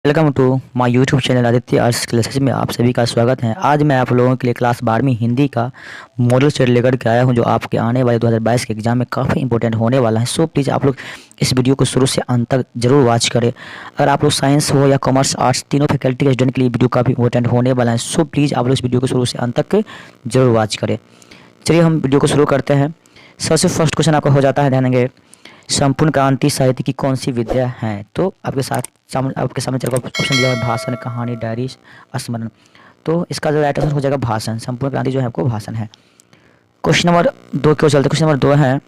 Welcome to my YouTube channel Aditya arts classes में आप सभी का स्वागत है। आज मैं आप लोगों के लिए क्लास 12वीं हिंदी का मॉडल सेट लेकर के आया हूं, जो आपके आने वाले 2022 के एग्जाम में काफ़ी इंपॉर्टेंट होने वाला है। सो प्लीज़ आप लोग इस वीडियो को शुरू से अंत तक जरूर वॉच करें। अगर आप लोग साइंस हो या कॉमर्स आर्ट्स तीनों फैकल्टी के स्टूडेंट के लिए वीडियो काफ़ी इंपॉर्टेंट होने वाला है। सो प्लीज़ आप लोग इस वीडियो को शुरू से अंत तक जरूर वॉच करें। चलिए हम वीडियो को शुरू करते हैं। सबसे फर्स्ट क्वेश्चन आपका हो जाता है, ध्यान देंगे, संपूर्ण क्रांति साहित्य की कौन सी विद्या है? तो आपके सामने चार ऑप्शन दिया हुआ है, भाषण, कहानी, डायरी, स्मरण। तो इसका जो राइट आंसर हो जाएगा भाषण। संपूर्ण क्रांति जो है आपको भाषण है। क्वेश्चन नंबर 2 क्यों चलते? क्वेश्चन नंबर 2 है,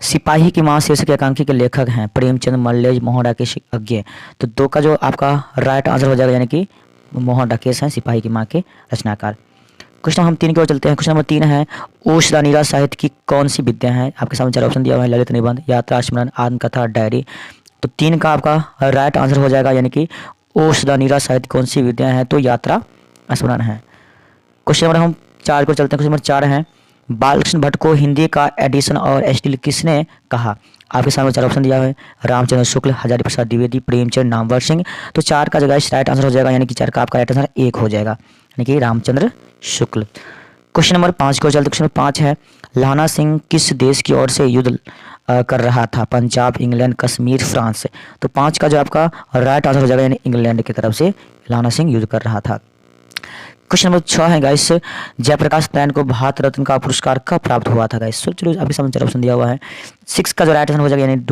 सिपाही की मां शीर्षक एकांकी के लेखक हैं प्रेमचंद, मल्लेश, मोहन राकेश, अज्ञे। तो 2 का जो आपका राइट आंसर हो जाएगा, यानी कि मोहन राकेश हैं सिपाही की मां के रचनाकार। क्वेश्चन हम 3 की ओर चलते हैं। क्वेश्चन नंबर 3 है, ओशदानीरा साहित्य की कौन सी विद्या है? आपके सामने 4 ऑप्शन दिया हुआ है, ललित निबंध, यात्रा, स्मरण, आत्मकथा, डायरी। तो 3 का आपका राइट आंसर हो जाएगा, यानी कि ओशदानीरा साहित्य कौन सी विद्या है? तो यात्रा, स्मरण है। क्वेश्चन नंबर हम 4 की ओर चलते हैं। क्वेश्चन नंबर 4 है, बालकृष्ण भट्ट को हिंदी का एडिशन और एस्टिल किसने कहा? आपके सामने 4 ऑप्शन दिया हुआ है, रामचंद्र शुक्ल, हजारी प्रसाद द्विवेदी, प्रेमचंद, नामवर सिंह। तो 4 का जगह राइट आंसर हो जाएगा, यानी कि 4 का आपका राइट आंसर 1 हो जाएगा, यानी कि रामचंद्र शुक्ल। क्वेश्चन नंबर 5 की ओर चलते। क्वेश्चन नंबर 5 है, लाना सिंह किस देश की ओर से युद्ध कर रहा था? Punjab, England, Kashmir, France. तो 5 का जो आपका राइट आंसर हो जाएगा, यानी इंग्लैंड की तरफ से लाना सिंह युद्ध कर रहा था। क्वेश्चन नंबर 6 है गाइस, जयप्रकाश नारायण को भारत रत्न का पुरस्कार कब प्राप्त हुआ था? गाइस चलो आपके सामने 4 ऑप्शन दिया हुआ है। 6 का जो राइट आंसर हो जाएगा, यानी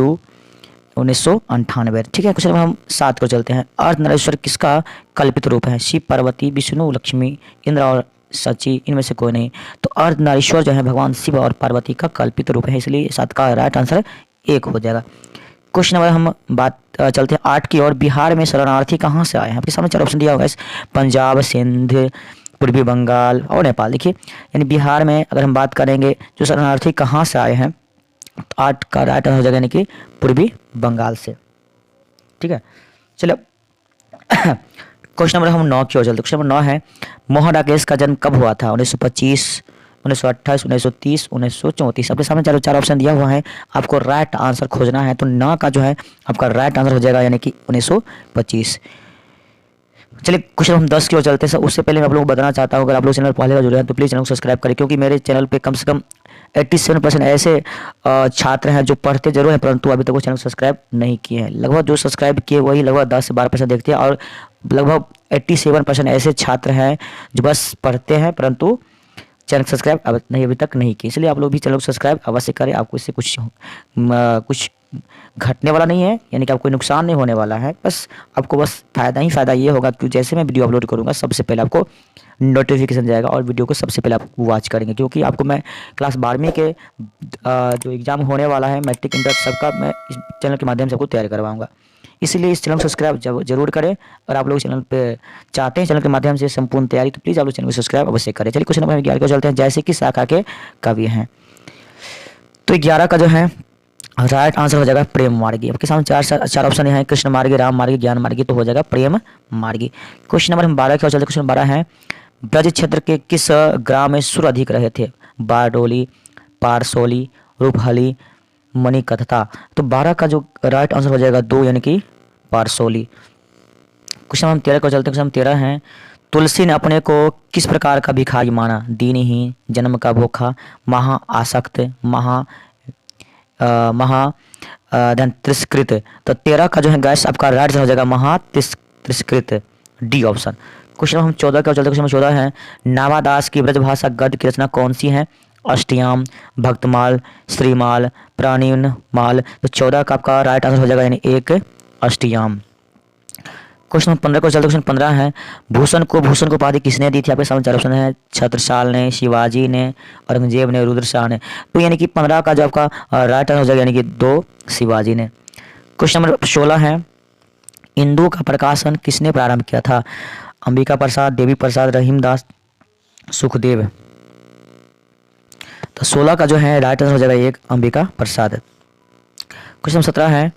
1998। ठीक है। क्वेश्चन नंबर हम 7 को चलते हैं, अर्धनारीश्वर किसका कल्पित रूप है? शिव, पार्वती, विष्णु, लक्ष्मी, इंद्र और सची, इनमें से कोई नहीं। तो अर्धनारीश्वर जो है भगवान शिव और पार्वती का कल्पित रूप है, इसलिए 7 का राइट आंसर 1 हो जाएगा। क्वेश्चन नंबर हम चलते हैं 8 की ओर, बिहार में शरणार्थी कहाँ से आए हैं? आपके सामने 4 ऑप्शन दिया होगा, पंजाब, सिंध, पूर्वी बंगाल और नेपाल। देखिए, यानी बिहार में अगर हम बात करेंगे जो शरणार्थी कहाँ से आए हैं, तो 8 का राइट आंसर हो जाएगा, यानी कि पूर्वी बंगाल से। ठीक है, चलो क्वेश्चन नंबर हम 9 की ओर चलते। क्वेश्चन नंबर 9 है, मोहन राकेश का जन्म कब हुआ था? 1925, 1928, 1930, 1934। आपके सामने चार ऑप्शन दिया हुआ है, आपको राइट आंसर खोजना है। तो 9 का जो है आपका राइट आंसर हो जाएगा, यानी कि 1925। चलिए क्वेश्चन हम 10 की ओर चलते हैं। उससे पहले मैं आप लोगों को बताना चाहता हूँ, अगर आप लोग चैनल पहले बार जुड़े हैं तो प्लीज़ चैनल को सब्सक्राइब करें, क्योंकि मेरे चैनल पे कम से कम 87% ऐसे छात्र हैं जो पढ़ते जरूर हैं, परंतु अभी तक वो चैनल सब्सक्राइब नहीं किए हैं। लगभग जो सब्सक्राइब किए वही लगभग 10 से 12% देखते हैं, और लगभग 87% ऐसे छात्र हैं जो बस पढ़ते हैं, परंतु चैनल सब्सक्राइब अभी तक नहीं किए। इसलिए आप लोग भी चैनल को सब्सक्राइब अवश्य करें। आपको इससे कुछ घटने वाला नहीं है, यानी कि आपको नुकसान नहीं होने वाला है। बस आपको बस फ़ायदा ही फ़ायदा ये होगा कि जैसे मैं वीडियो अपलोड करूँगा सबसे पहले आपको नोटिफिकेशन जाएगा और वीडियो को सबसे पहले आप वॉच करेंगे, क्योंकि आपको मैं क्लास 12वीं के जो एग्ज़ाम होने वाला है, मैट्रिक, इंटर, सबका मैं इस चैनल के माध्यम से आपको तैयार करवाऊँगा। इसलिए इस चैनल को सब्सक्राइब जरूर करें। और आप लोग चैनल पे चाहते हैं चैनल के माध्यम से संपूर्ण तैयारी, तो प्लीज़ आप लोग चैनल को सब्सक्राइब अवश्य करें। चलिए क्वेश्चन नंबर 11 को चलते हैं, जैसे कि शाखा के कवि हैं। तो 11 का जो है राइट आंसर हो जाएगा प्रेम मार्गी। आपके सामने चार ऑप्शन है, कृष्ण मार्गी, राम मार्गी, ज्ञान मार्गी। तो हो जाएगा प्रेम मार्गी। क्वेश्चन नंबर हम 12 की ओर चलते हैं। क्वेश्चन 12 है, ब्रज क्षेत्र के किस ग्राम में सुर अधिक रहे थे? बारडोली, पारसोली, रूपहली, मणिकथा। तो 12 का जो राइट आंसर हो जाएगा 2, यानी कि पारसोली। क्वेश्चन हम 13 को चलते हैं। क्वेश्चन 13 है, तुलसी ने अपने को किस प्रकार का भिखारी माना? दीनहीन, जन्म का भूखा, महा आसक्त, महा तिरस्कृत। तो 13 का जो है गैस आपका राइट आंसर हो जाएगा महा तिरस्कृत, डी ऑप्शन। क्वेश्चन हम 14 का चलते। क्वेश्चन 14 है, नावादास की ब्रजभाषा गद्य की रचना कौन सी है? अष्टयाम, भक्तमाल, श्रीमाल, प्राणीनमाल। तो 14 का आपका राइट आंसर हो जाएगा, यानी 1 अष्टयाम। क्वेश्चन 15 को चलते। क्वेश्चन 15 है, भूषण को उपाधि किसने दी थी? आपके सामने 4 ऑप्शन है, छत्रसाल ने, शिवाजी ने, औरंगजेब ने, रुद्रशाह ने। तो यानी कि 15 का जो आपका राइट आंसर हो जाएगा, यानी कि 2 शिवाजी ने। क्वेश्चन नंबर 16 है, इंदु का प्रकाशन किसने प्रारंभ किया था? अंबिका प्रसाद, देवी प्रसाद, रहीमदास, सुखदेव। तो 16 का जो है राइट आंसर हो जाएगा 1 अंबिका प्रसाद। क्वेश्चन 17 है,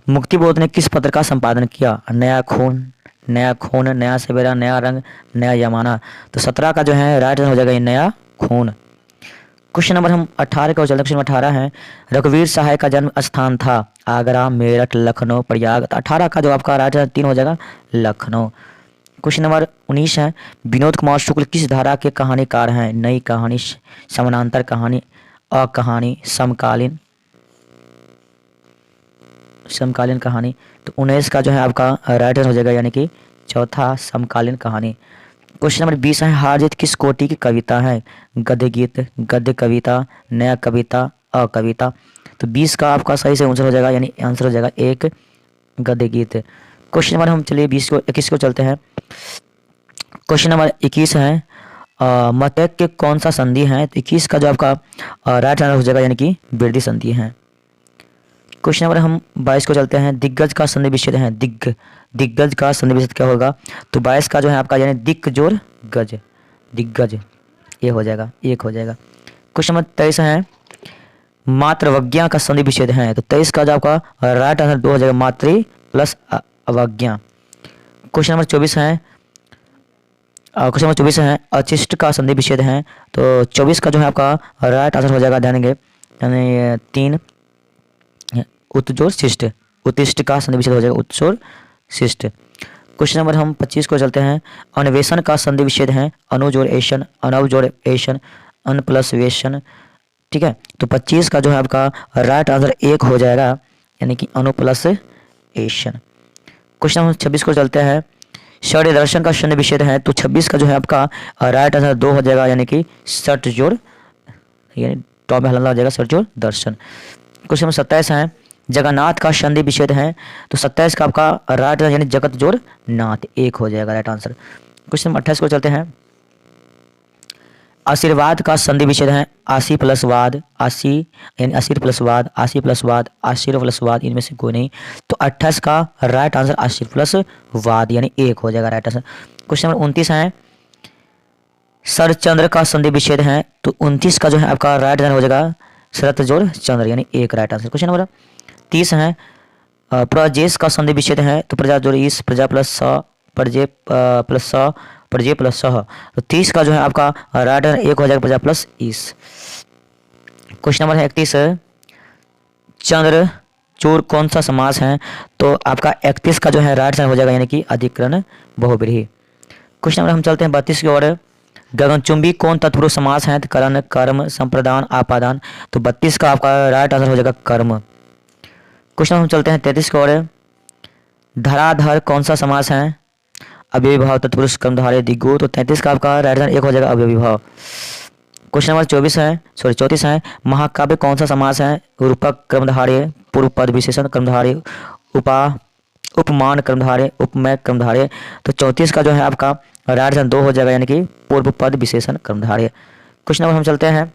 मुक्तिबोध ने किस पत्र का संपादन किया? नया खून, नया सवेरा, नया रंग, नया जमाना। तो 17 का जो है राइट आंसर हो जाएगा नया खून। क्वेश्चन नंबर हम 18 का चलते। क्वेश्चन 18 है, रघुवीर सहाय का जन्म स्थान था? आगरा, मेरठ, लखनऊ, प्रयाग। तो 18 का जो आपका राइट आंसर 3 हो जाएगा लखनऊ। क्वेश्चन नंबर 19 है, विनोद कुमार शुक्ल किस धारा के कहानीकार हैं? नई कहानी, समानांतर कहानी, अकहानी, समकालीन, समकालीन कहानी। तो 19 का जो है आपका राइट आंसर हो जाएगा यानी कि चौथा समकालीन कहानी। क्वेश्चन नंबर 20 है, हार जीत किस कोटि की कविता है? गद्य गीत, गद्य कविता, नया कविता, अकविता। तो 20 का आपका सही से आंसर हो जाएगा यानी आंसर हो जाएगा एक गद्य गीत। क्वेश्चन नंबर हम चलिए 21 को चलते हैं। क्वेश्चन नंबर 21 है, मतैक के कौन सा संधि है? तो 21 का जो आपका राइट आंसर हो जाएगा यानी कि वृद्धि संधि है। क्वेश्चन नंबर हम 22 को चलते हैं, दिग्गज का संधि विच्छेद है। दिग्गज का संधि विच्छेद क्या होगा? तो 22 का जो है आपका यानी दिक् जोड़ गज, दिग्गज, ये हो जाएगा, एक हो जाएगा। क्वेश्चन नंबर 23 है, मातृवज्ञा का संधि विच्छेद है। तो 23 का जो आपका राइट आंसर 2 हो जाएगा, मातृ प्लस अवज्ञा। क्वेश्चन नंबर 24 है, क्वेश्चन नंबर 24 है, अचिष्ट का संधि विच्छेद है। तो 24 का जो है आपका राइट आंसर हो जाएगा, ध्यान देंगे यानी 3 उत्जोड़ शिष्ट, उत्तिष्ट का संधि विच्छेद हो जाएगा उत्सोड़ शिष्ट। क्वेश्चन नंबर हम 25 को चलते हैं, अन्वेषण का संधि विच्छेद है। अनुजोड़ एशन, अनवजोड़ एशन, अन प्लस वेशन। ठीक है, तो 25 का जो है आपका राइट आंसर 1 हो जाएगा यानी कि अनु प्लस एशन। क्वेश्चन नंबर 26 को चलते हैं, षड् दर्शन का संधि विच्छेद है। तो 26 का जो है आपका राइट आंसर 2 हो जाएगा यानी कि षट जोड़, यानी टॉप में हल्ला हो जाएगा षट जोड़ दर्शन। क्वेश्चन नंबर 27 है, जगन्नाथ का संधि विच्छेद है। तो 27 का आपका राइट आंसर यानी जगत जोड़ नाथ, 1 हो जाएगा राइट आंसर। क्वेश्चन नंबर 28 को चलते हैं, आशीर्वाद का संधि विच्छेद है। आशी प्लस वाद, आशी यानी आशीर प्लस वाद, आशी प्लस वाद, आशीर प्लस वाद, इनमें से कोई नहीं। तो 28 का राइट आंसर आशीर प्लस वाद यानी 1 हो जाएगा राइट आंसर। क्वेश्चन नंबर 29 है, शरचंद्र का संधि विच्छेद है। तो 29 का जो है आपका राइट आंसर हो जाएगा शरत जोड़ चंद्र यानी 1 राइट आंसर। क्वेश्चन नंबर 30 है, प्रजेश का संधि विच्छेद है। तो प्रजा जोड़ ईस, प्रजा प्लस स, प्रजे प्लस स, प्रजे प्लस सह। तो 30 का जो है आपका राइट आंसर 1 हो जाएगा, प्रजा प्लस ईस। क्वेश्चन नंबर है 31, चंद्र चूर कौन सा समास है? तो आपका 31 का जो है राइट आंसर हो जाएगा यानी कि अधिकरण बहुब्रीहि। क्वेश्चन नंबर हम चलते हैं 32 की ओर, गगनचुंबी कौन तत्पुरुष समास है? तो करण, कर्म, संप्रदान, आपादान। तो 32 का आपका राइट आंसर हो जाएगा कर्म। क्वेश्चन हम चलते हैं 33 की ओर, धराधर कौन सा समास है? अव्ययीभाव, तत्पुरुष, कर्मधारय, दिगु। तो 33 का आपका राइट आंसर 1 हो जाएगा अव्ययीभाव। क्वेश्चन नंबर 34 है, महाकाव्य कौन सा समास है? रूपक, कर्मधारय, पूर्व पद विशेषण, कर्मधारय, उपमान, कर्मधारय, उपमेय, कर्मधारय। तो 34 का जो है आपका राइट आंसर 2 हो जाएगा यानी कि पूर्व पद विशेषण, कर्मधारय। क्वेश्चन नंबर हम चलते हैं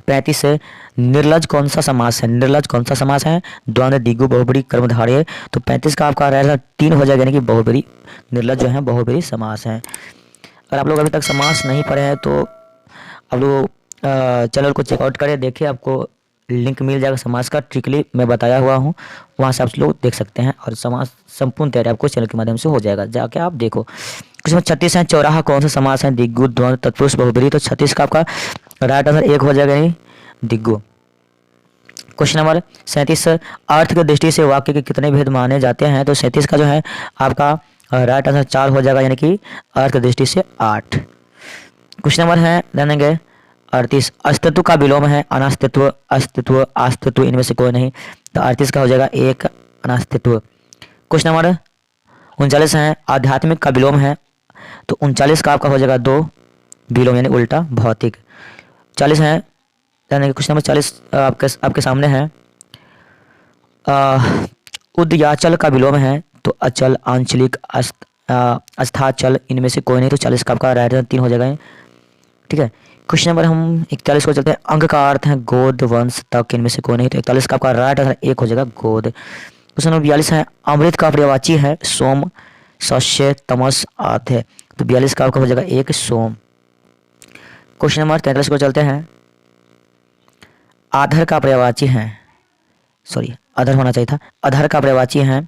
35 से, निर्लज कौन सा समास है? निर्लज कौन सा समास है? द्वंद्व, दिगु, बहुब्रीहि, कर्मधारय। तो 35 का आपका राइट आंसर 3 हो जाएगा यानी कि बहुब्रीहि। निर्लज जो है बहुब्रीहि समास है। अगर आप लोग अभी तक समास नहीं पढ़े हैं तो आप लोग चैनल को चेकआउट करें, देखिए आपको लिंक मिल जाएगा समास का, ट्रिकली मैं बताया हुआ हूँ, वहाँ से आप लोग देख सकते हैं और समास संपूर्ण तैयारी आपको चैनल के माध्यम से हो जाएगा, जाके आप देखो। कुछ 36 है, चौराहा कौन सा समास है? दिग्गु, द्वंद्व, तत्पुरुष, बहुब्रीहि। तो 36 का आपका राइट आंसर 1 हो जाएगा यानी दिग्गु। क्वेश्चन नंबर 37, अर्थ की दृष्टि से वाक्य के कितने भेद माने जाते हैं? तो 37 का जो है आपका राइट आंसर 4 हो जाएगा यानी कि अर्थ की दृष्टि से 8। क्वेश्चन नंबर है जानेंगे 38, अस्तित्व का विलोम है। अनास्तित्व, अस्तित्व, अस्तित्व, इनमें से कोई नहीं। तो 38 का हो जाएगा 1 अनास्तित्व। क्वेश्चन नंबर 39 है, आध्यात्मिक का विलोम है। तो 39 का आपका हो जाएगा 2 विलोम यानी उल्टा, भौतिक। 40 है, क्वेश्चन नंबर 40 आपके सामने है, उदयाचल का विलोम है। तो अचल, आंचलिक, अस्थाचल, इनमें से कोई नहीं। तो 40 का आपका राइट आंसर 3 हो जाएगा, ठीक है। क्वेश्चन नंबर हम 41 को चलते हैं, अंग का अर्थ है गोद, वंश, तक, इनमें से कोई नहीं। तो 41 का आपका राइट आंसर 1 हो जाएगा गोद। क्वेश्चन नंबर 42 है, अमृत का पर्यायवाची है सोम, शस्य, तमस, आते। तो 42 का आपका हो जाएगा 1 सोम। क्वेश्चन नंबर 43 को चलते हैं, आधर का पर्यायवाची है, सॉरी अधर होना चाहिए था, अधर का पर्यायवाची है।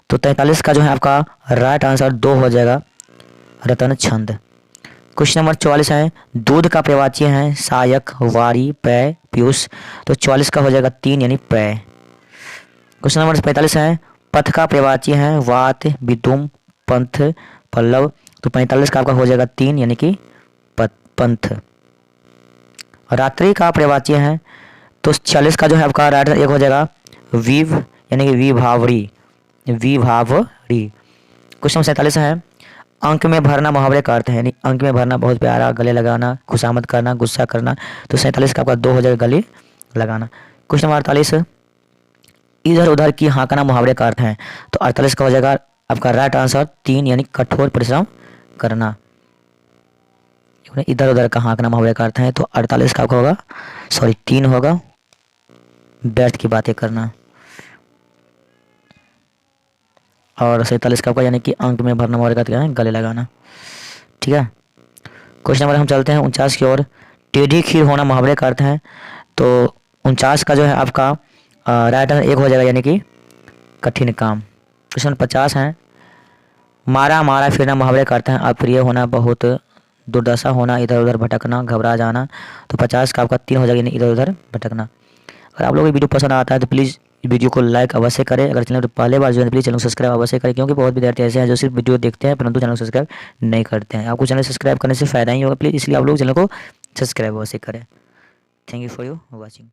तो 43 का जो है आपका राइट आंसर 2 हो जाएगा रतन, छंद। क्वेश्चन नंबर 44 है, दूध का पर्यायवाची है सायक, वारी, पेय, पीयूष। तो 44 का हो जाएगा 3 यानी पेय। क्वेश्चन नंबर 45 है, पथ का प्रवाची है वात, विदुम, पंथ, पल्लव। तो 45 का आपका हो जाएगा 3 यानी कि पंथ। रात्रि का प्रवाची है तो 46 का जो है आपका राइट एक हो जाएगा विव यानी कि विभावरी, विभावरी। क्वेश्चन नंबर 47 है, अंक में भरना मुहावरे का अर्थ है, यानी अंक में भरना बहुत प्यारा, गले लगाना, खुशामद करना, गुस्सा करना। तो 47 का आपका 2 हो जाएगा गले लगाना। क्वेश्चन नंबर 48, इधर उधर की हाँकना मुहावरे का अर्थ है। तो 48 का हो जाएगा आपका राइट आंसर 3 यानी कठोर परिश्रम करना। इधर उधर का हाँकना मुहावरे का अर्थ है। तो 48 का आपका होगा 3 होगा व्यर्थ की बातें करना। और 47 का आपका यानी कि अंक में भरना मुहावरे का अर्थ क्या है, गले लगाना। ठीक है, क्वेश्चन नंबर हम चलते हैं 49 की ओर। टेढ़ी खीर होना मुहावरे का अर्थ है। तो 49 का जो है आपका राइट आंसर 1 हो जाएगा यानी कि कठिन काम। क्वेश्चन नंबर 50 है, मारा मारा फिरना मुहावरे का अर्थ है अप्रिय होना, बहुत दुर्दशा होना, इधर उधर भटकना, घबरा जाना। तो 50 का आपका 3 हो जाएगा यानी इधर उधर भटकना। अगर आप लोगों को वीडियो पसंद आता है तो प्लीज़ वीडियो को लाइक अवश्य करें। अगर चैनल पर पहले बार जो है प्लीज़ चैनल को सब्सक्राइब अवश्य करें, क्योंकि बहुत विद्यार्थी ऐसे हैं जो सिर्फ वीडियो देखते हैं परंतु चैनल को सब्सक्राइब नहीं करते हैं। आपको चैनल सब्सक्राइब करने से फ़ायदा ही होगा, प्लीज़ इसलिए आप लोग चैनल को सब्सक्राइब अवश्य करें। Thank you for your watching.